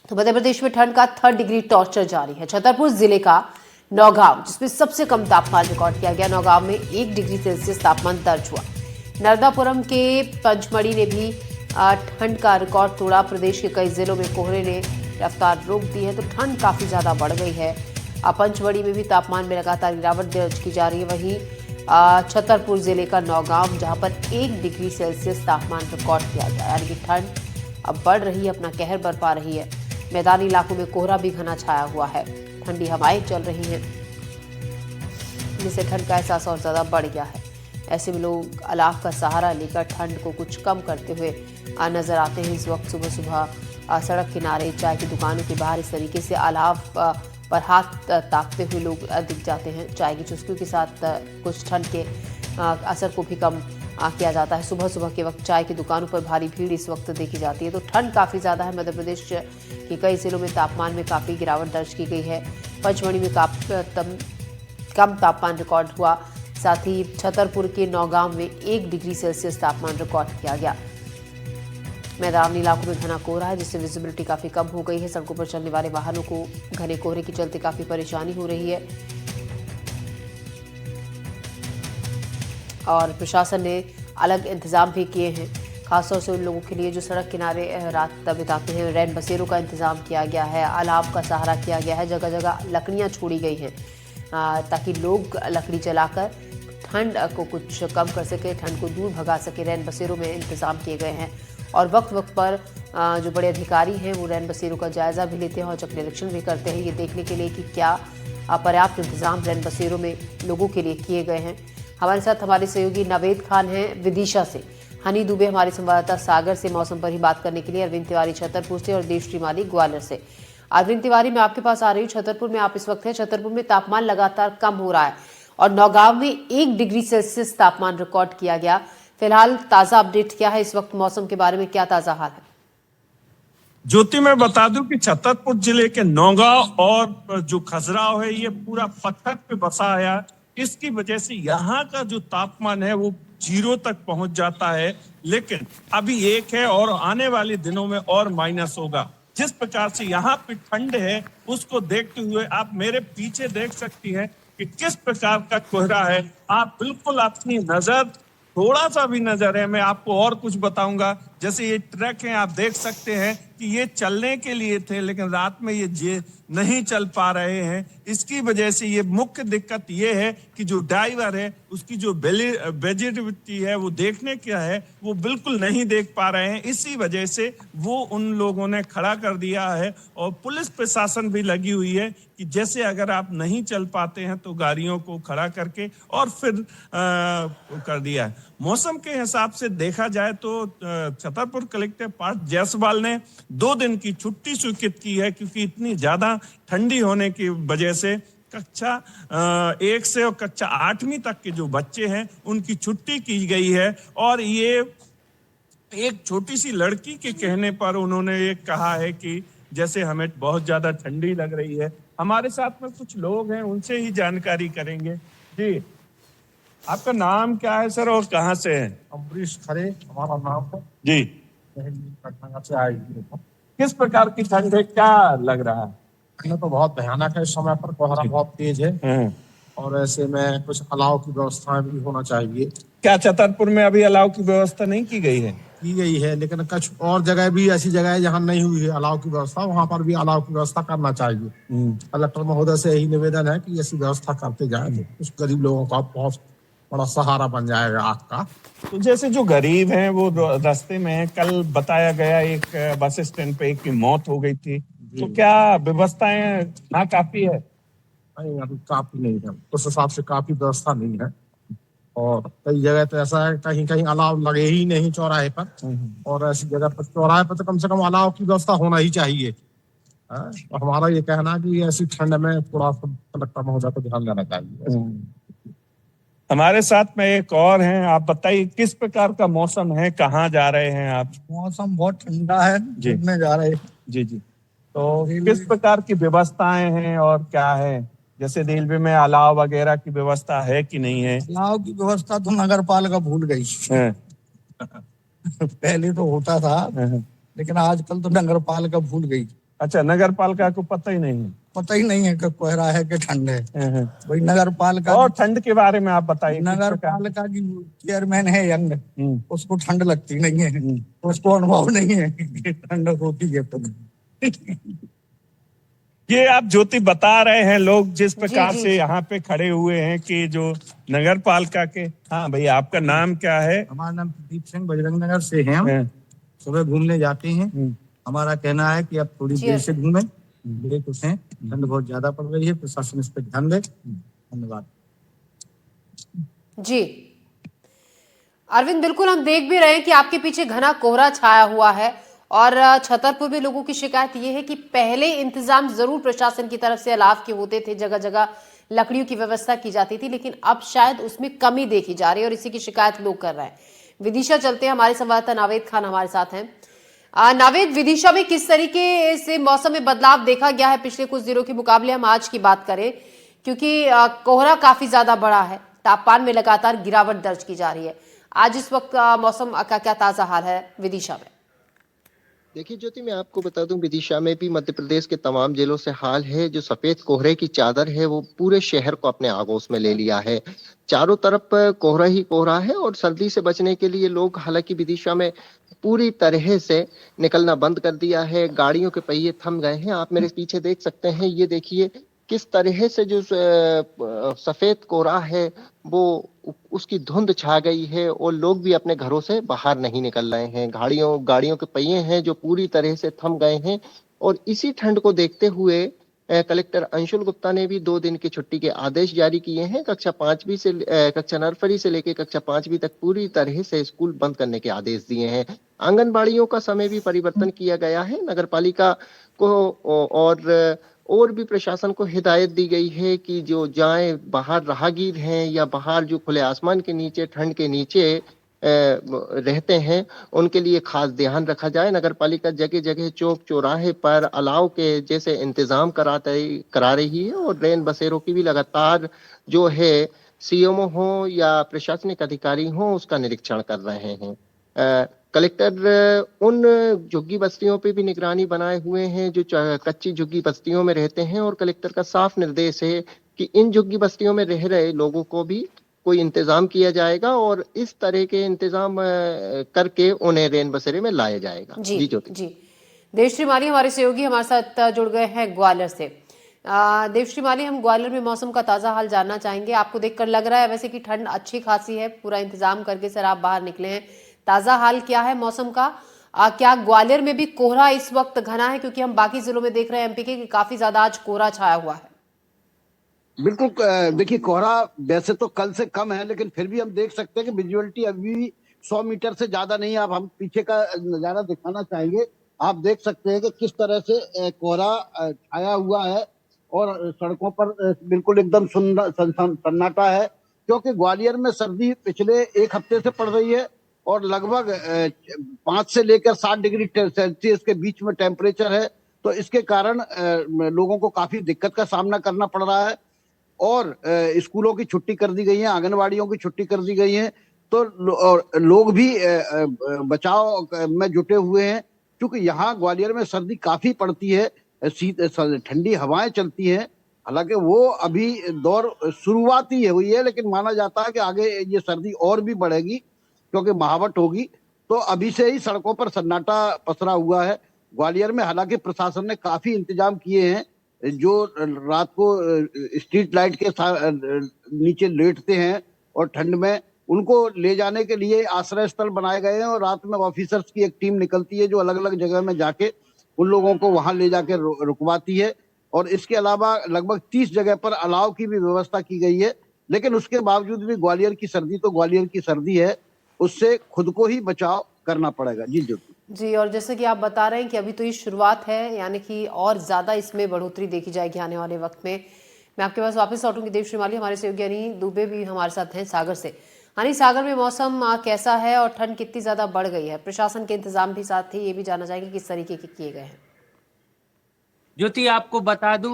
तो मध्य प्रदेश में ठंड का 3rd डिग्री टॉर्चर जारी है। छतरपुर जिले का नौगांव, जिसमें सबसे कम तापमान रिकॉर्ड किया गया, नौगांव में 1 डिग्री सेल्सियस तापमान दर्ज हुआ। नर्मदापुरम के पंचमढ़ी ने भी ठंड का रिकॉर्ड तोड़ा। प्रदेश के कई जिलों में कोहरे ने रफ्तार रोक दी है, तो ठंड काफी ज्यादा बढ़ गई है। पंचमढ़ी में भी तापमान में लगातार गिरावट दर्ज की जा रही है। वहीं छतरपुर जिले का नौगांव, जहां पर 1 डिग्री सेल्सियस तापमान रिकॉर्ड किया गया, यानी कि ठंड अब बढ़ रही है, अपना कहर बरपा रही है। मैदानी इलाकों में कोहरा भी घना छाया हुआ है, ठंडी हवाएं चल रही हैं, जिससे ठंड का एहसास और ज्यादा बढ़ गया है। ऐसे में लोग अलाव का सहारा लेकर ठंड को कुछ कम करते हुए नजर आते हैं। इस वक्त सुबह सुबह सड़क किनारे, चाय की दुकानों के बाहर इस तरीके से अलाव पर हाथ ताकते हुए लोग दिख जाते हैं। चाय की चुस्कियों के साथ कुछ ठंड के असर को भी कम किया जाता है। सुबह सुबह के वक्त चाय की दुकानों पर भारी भीड़ इस वक्त देखी जाती है। तो ठंड काफ़ी ज़्यादा है। मध्य प्रदेश के कई जिलों में तापमान में काफ़ी गिरावट दर्ज की गई है। पंचमढ़ी में कम तापमान रिकॉर्ड हुआ। साथ ही छतरपुर के नौगांव में 1 डिग्री सेल्सियस तापमान रिकॉर्ड किया गया। मैदानी इलाकों में घना कोहरा है, जिससे विजिबिलिटी काफ़ी कम हो गई है। सड़कों पर चलने वाले वाहनों को घने कोहरे के चलते काफ़ी परेशानी हो रही है और प्रशासन ने अलग इंतजाम भी किए हैं, खासतौर से उन लोगों के लिए जो सड़क किनारे रात बिताते हैं। रैन बसेरों का इंतजाम किया गया है, अलाव का सहारा किया गया है, जगह जगह लकड़ियां छोड़ी गई हैं ताकि लोग लकड़ी जलाकर ठंड को कुछ कम कर सके, ठंड को दूर भगा सके। रैन बसेरों में इंतजाम किए गए हैं और वक्त वक्त पर जो बड़े अधिकारी हैं वो रैन बसेरों का जायजा भी लेते हैं और चक निरीक्षण भी करते हैं, ये देखने के लिए कि क्या पर्याप्त इंतजाम रैन बसेरों में लोगों के लिए किए गए हैं। हमारे साथ हमारे सहयोगी नवेद खान हैं विदिशा से, हनी दुबे हमारे संवाददाता सागर से मौसम पर ही बात करने के लिए, अरविंद तिवारी छतरपुर से और देवश्री माली ग्वालियर से। अरविंद तिवारी, मैं आपके पास आ रही हूँ। छतरपुर में आप इस वक्त हैं। छतरपुर में तापमान लगातार कम हो रहा है और नौगांव में 1 डिग्री सेल्सियस तापमान रिकॉर्ड किया गया। फिलहाल ताजा अपडेट क्या है इस वक्त मौसम के बारे में, क्या ताजा हाल है? ज्योति, मैं बता दूं कि छतरपुर जिले के नौगांव और जो खजुराहो है, ये पूरा पत्थर पे बसा है। इसकी वजह से यहाँ का जो तापमान है वो 0 तक पहुंच जाता है, लेकिन अभी 1 है और आने वाले दिनों में और माइनस होगा। जिस प्रकार से यहाँ पे ठंड है उसको देखते हुए आप मेरे पीछे देख सकती हैं कि किस प्रकार का कोहरा है। आप बिल्कुल अपनी नजर, थोड़ा सा भी नजर है, मैं आपको और कुछ बताऊंगा। जैसे ये ट्रक है, आप देख सकते हैं कि ये चलने के लिए थे, लेकिन रात में ये नहीं चल पा रहे हैं। इसकी वजह से ये मुख्य दिक्कत ये है कि जो ड्राइवर है उसकी जो विजिबिलिटी है वो देखने क्या है वो बिल्कुल नहीं देख पा रहे हैं। इसी वजह से वो उन लोगों ने खड़ा कर दिया है और पुलिस प्रशासन भी लगी हुई है कि जैसे अगर आप नहीं चल पाते हैं तो गाड़ियों को खड़ा करके और फिर कर दिया है। मौसम के हिसाब से देखा जाए तो छतरपुर कलेक्टर पार्थ जायसवाल ने 2 दिन की छुट्टी स्वीकृत की है, क्योंकि इतनी ज्यादा ठंडी होने की वजह से कक्षा 1 से और कक्षा 8वीं तक के जो बच्चे हैं उनकी छुट्टी की गई है। और ये एक छोटी सी लड़की के कहने पर उन्होंने ये कहा है कि जैसे हमें बहुत ज्यादा ठंडी लग रही है। हमारे साथ में कुछ लोग हैं, उनसे ही जानकारी करेंगे। जी, आपका नाम क्या है सर और कहाँ से है? अम्बरीश खरे हमारा नाम है जी। से आए। किस प्रकार की ठंड है, क्या लग रहा है? ठंड तो बहुत भयानक है, इस समय पर कोहरा बहुत तेज है और ऐसे में कुछ अलाव की व्यवस्था भी होना चाहिए। क्या छतरपुर में अभी अलाव की व्यवस्था नहीं की गई है? की गई है, लेकिन कुछ और जगह भी ऐसी जगह है जहाँ नहीं हुई है अलाव की व्यवस्था, वहाँ पर भी अलाव की व्यवस्था करना चाहिए। कलेक्टर महोदय से यही निवेदन है कि ऐसी व्यवस्था करते जाए तो कुछ गरीब लोगों का बहुत बड़ा सहारा बन जाएगा आपका। तो जैसे जो गरीब हैं वो रास्ते में है, कल बताया गया एक बस स्टैंड पे एक की मौत हो गई थी, तो क्या व्यवस्थाएं ना काफी है? नहीं, अभी काफी नहीं है, उस हिसाब से काफी व्यवस्था नहीं है और कई जगह तो ऐसा है कहीं कहीं अलाव लगे ही नहीं चौराहे पर, और ऐसी जगह पर चौराहे पर तो कम से कम अलाव की व्यवस्था होना ही चाहिए। तो हमारा ये कहना है कि ऐसी ठंड में थोड़ा सा कलेक्टर महोदय को ध्यान देना चाहिए। हमारे साथ में एक और हैं, आप बताइए किस प्रकार का मौसम है, कहाँ जा रहे हैं आप? मौसम बहुत ठंडा है, घूमने जा रहे हैं। जी जी। तो किस प्रकार की व्यवस्थाएं हैं और क्या है? जैसे रेलवे में अलाव वगैरह की व्यवस्था है कि नहीं है? अलाव की व्यवस्था तो नगर पालिका भूल गई। पहले तो होता था, लेकिन आजकल तो नगर पालिका भूल गई। अच्छा, नगर पालिका को पता ही नहीं पता ही नहीं है कि कोहरा है कि ठंड है। है। वही नगर पालिका और ठंड के बारे में आप बताइए। नगर पालिका की चेयरमैन है यंग, उसको ठंड लगती नहीं है, उसको अनुभव नहीं है कि ठंड होती है। तो ये आप ज्योति बता रहे हैं, लोग जिस प्रकार जी, से जी। यहाँ पे खड़े हुए हैं कि जो नगर पालिका के। हाँ भैया, आपका नाम क्या है? हमारा नाम प्रदीप सिंह, बजरंग नगर से हैं हम। सुबह घूमने जाते हैं। हमारा कहना है कि अब थोड़ी देर से घूमें, लेट उठें, ठंड बहुत ज्यादा पड़ रही है, प्रशासन इस पर ध्यान दे। धन्यवाद जी अरविंद, बिल्कुल हम देख भी रहे हैं कि आपके पीछे घना कोहरा छाया हुआ है और छतरपुर में लोगों की शिकायत ये है कि पहले इंतजाम जरूर प्रशासन की तरफ से अलाव के होते थे, जगह जगह लकड़ियों की व्यवस्था की जाती थी, लेकिन अब शायद उसमें कमी देखी जा रही है और इसी की शिकायत लोग कर रहे हैं। विदिशा चलते हैं, हमारे संवाददाता नावेद खान हमारे साथ हैं। नावेद, विदिशा में किस तरीके से मौसम में बदलाव देखा गया है पिछले कुछ दिनों के मुकाबले? हम आज की बात करें, क्योंकि कोहरा काफी ज्यादा बड़ा है, तापमान में लगातार गिरावट दर्ज की जा रही है। आज इस वक्त मौसम का क्या ताजा हाल है विदिशा में? देखिए ज्योति, मैं आपको बता दूं, विदिशा में भी मध्य प्रदेश के तमाम जिलों से हाल है। जो सफेद कोहरे की चादर है वो पूरे शहर को अपने आगोश में ले लिया है। चारों तरफ कोहरा ही कोहरा है और सर्दी से बचने के लिए लोग हालांकि विदिशा में पूरी तरह से निकलना बंद कर दिया है। गाड़ियों के पहिए थम गए हैं। आप मेरे पीछे देख सकते हैं, ये देखिए किस तरह से जो सफेद कोहरा है वो उसकी धुंध छा गई है और लोग भी अपने घरों से बाहर नहीं निकल रहे हैं। गाड़ियों के पहिए हैं जो पूरी तरह से थम गए हैं। और इसी ठंड को देखते हुए कलेक्टर अंशुल गुप्ता ने भी 2 दिन की छुट्टी के आदेश जारी किए हैं। कक्षा नर्सरी से लेकर कक्षा 5वीं तक पूरी तरह से स्कूल बंद करने के आदेश दिए हैं। आंगनबाड़ियों का समय भी परिवर्तन किया गया है। नगर पालिका को और भी प्रशासन को हिदायत दी गई है कि जो जाएं बाहर राहगीर हैं या बाहर जो खुले आसमान के नीचे ठंड के नीचे रहते हैं, उनके लिए खास ध्यान रखा जाए। नगर पालिका जगह जगह चौक चौराहे पर अलाव के जैसे इंतजाम करा रही है और रेन बसेरों की भी लगातार जो है सीएमओ हो या प्रशासनिक अधिकारी हो उसका निरीक्षण कर रहे हैं। कलेक्टर उन झुग्गी बस्तियों पे भी निगरानी बनाए हुए हैं जो कच्ची झुग्गी बस्तियों में रहते हैं और कलेक्टर का साफ निर्देश है कि इन झुग्गी बस्तियों में रह रहे लोगों को भी कोई इंतजाम किया जाएगा और इस तरह के इंतजाम करके उन्हें रेन बसेरे में लाया जाएगा। जी जी। देवश्री माली हमारे सहयोगी हमारे साथ जुड़ गए हैं ग्वालियर से। देवश्री माली, हम ग्वालियर में मौसम का ताजा हाल जानना चाहेंगे। आपको देखकर लग रहा है वैसे कि ठंड अच्छी खासी है, पूरा इंतजाम करके सर आप बाहर निकले हैं। ताजा हाल क्या है मौसम का? क्या ग्वालियर में भी कोहरा इस वक्त घना है? क्योंकि हम बाकी जिलों में देख रहे हैं एमपी के कि काफी ज्यादा आज कोहरा छाया हुआ है। बिल्कुल, देखिए कोहरा वैसे तो कल से कम है, लेकिन फिर भी हम देख सकते हैं कि विजुअलिटी अभी भी 100 मीटर से ज्यादा नहीं है। अब हम पीछे का नजारा दिखाना चाहेंगे। आप देख सकते हैं कि किस तरह से कोहरा छाया हुआ है और सड़कों पर बिल्कुल एकदम सन्नाटा है, क्योंकि ग्वालियर में सर्दी पिछले 1 हफ्ते से पड़ रही है और लगभग 5 से लेकर 7 डिग्री सेल्सियस के बीच में टेम्परेचर है। तो इसके कारण लोगों को काफी दिक्कत का सामना करना पड़ रहा है और स्कूलों की छुट्टी कर दी गई है, आंगनवाड़ियों की छुट्टी कर दी गई है। तो लोग भी बचाव में जुटे हुए हैं, क्योंकि यहाँ ग्वालियर में सर्दी काफी पड़ती है, ठंडी हवाएं चलती हैं। हालांकि वो अभी दौर शुरुआती हुई है, लेकिन माना जाता है कि आगे ये सर्दी और भी बढ़ेगी क्योंकि महावट होगी। तो अभी से ही सड़कों पर सन्नाटा पसरा हुआ है ग्वालियर में। हालांकि प्रशासन ने काफी इंतजाम किए हैं। जो रात को स्ट्रीट लाइट के नीचे लेटते हैं और ठंड में, उनको ले जाने के लिए आश्रय स्थल बनाए गए हैं और रात में ऑफिसर्स की एक टीम निकलती है जो अलग अलग जगह में जाके उन लोगों को वहां ले जाके रुकवाती है। और इसके अलावा लगभग 30 जगह पर अलाव की भी व्यवस्था की गई है। लेकिन उसके बावजूद भी ग्वालियर की सर्दी तो ग्वालियर की सर्दी है, उससे खुद को ही बचाव करना पड़ेगा। जी जी, और जैसे कि आप बता रहे हैं कि अभी तो ये शुरुआत है, यानी कि और ज्यादा इसमें बढ़ोतरी देखी जाएगी आने वाले वक्त में। मैं आपके पास वापस लौटूंगी। देवश्री माली, हमारे सहयोगी अनी दुबे भी हमारे साथ हैं सागर से। हनी, सागर में मौसम कैसा है और ठंड कितनी ज्यादा बढ़ गई है? प्रशासन के इंतजाम भी साथ ही ये भी जानना चाहेंगे किस तरीके के किए गए हैं। ज्योति, आपको बता दूं,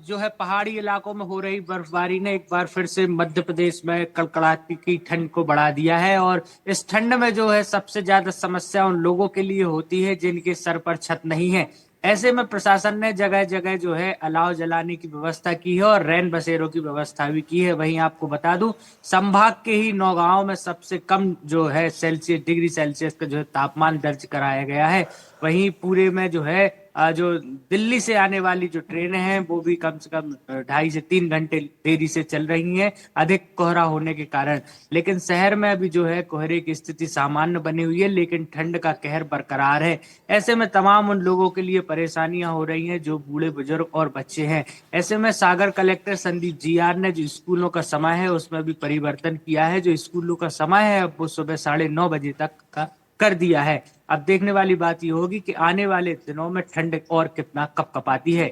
जो है पहाड़ी इलाकों में हो रही बर्फबारी ने एक बार फिर से मध्य प्रदेश में कड़कड़ाती की ठंड को बढ़ा दिया है। और इस ठंड में जो है सबसे ज्यादा समस्या उन लोगों के लिए होती है जिनके सर पर छत नहीं है। ऐसे में प्रशासन ने जगह जगह जो है अलाव जलाने की व्यवस्था की है और रैन बसेरों की व्यवस्था भी की है। वहीं आपको बता दूं, संभाग के ही 9 गांव में सबसे कम जो है डिग्री सेल्सियस का जो है तापमान दर्ज कराया गया है। वहीं पूरे में जो है जो दिल्ली से आने वाली जो ट्रेनें हैं वो भी कम से कम 2.5 से 3 घंटे देरी से चल रही हैं, अधिक कोहरा होने के कारण। लेकिन शहर में अभी जो है कोहरे की स्थिति सामान्य बनी हुई है, लेकिन ठंड का कहर बरकरार है। ऐसे में तमाम उन लोगों के लिए परेशानियां हो रही हैं जो बूढ़े बुजुर्ग और बच्चे हैं। ऐसे में सागर कलेक्टर संदीप जीआर ने जो स्कूलों का समय है उसमें भी परिवर्तन किया है। जो स्कूलों का समय है अब वो सुबह 9:30 बजे तक का कर दिया है। अब देखने वाली बात ये होगी कि आने वाले दिनों में ठंड और कितना कपकपाती है।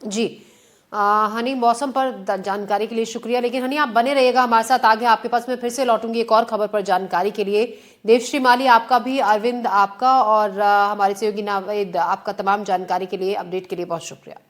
जी हनी, मौसम पर जानकारी के लिए शुक्रिया। लेकिन हनी, आप बने रहिएगा हमारे साथ, आगे आपके पास मैं फिर से लौटूंगी एक और खबर पर जानकारी के लिए। देवश्री माली आपका भी, अरविंद आपका और हमारे सहयोगी नावेद आपका तमाम जानकारी के लिए, अपडेट के लिए बहुत शुक्रिया।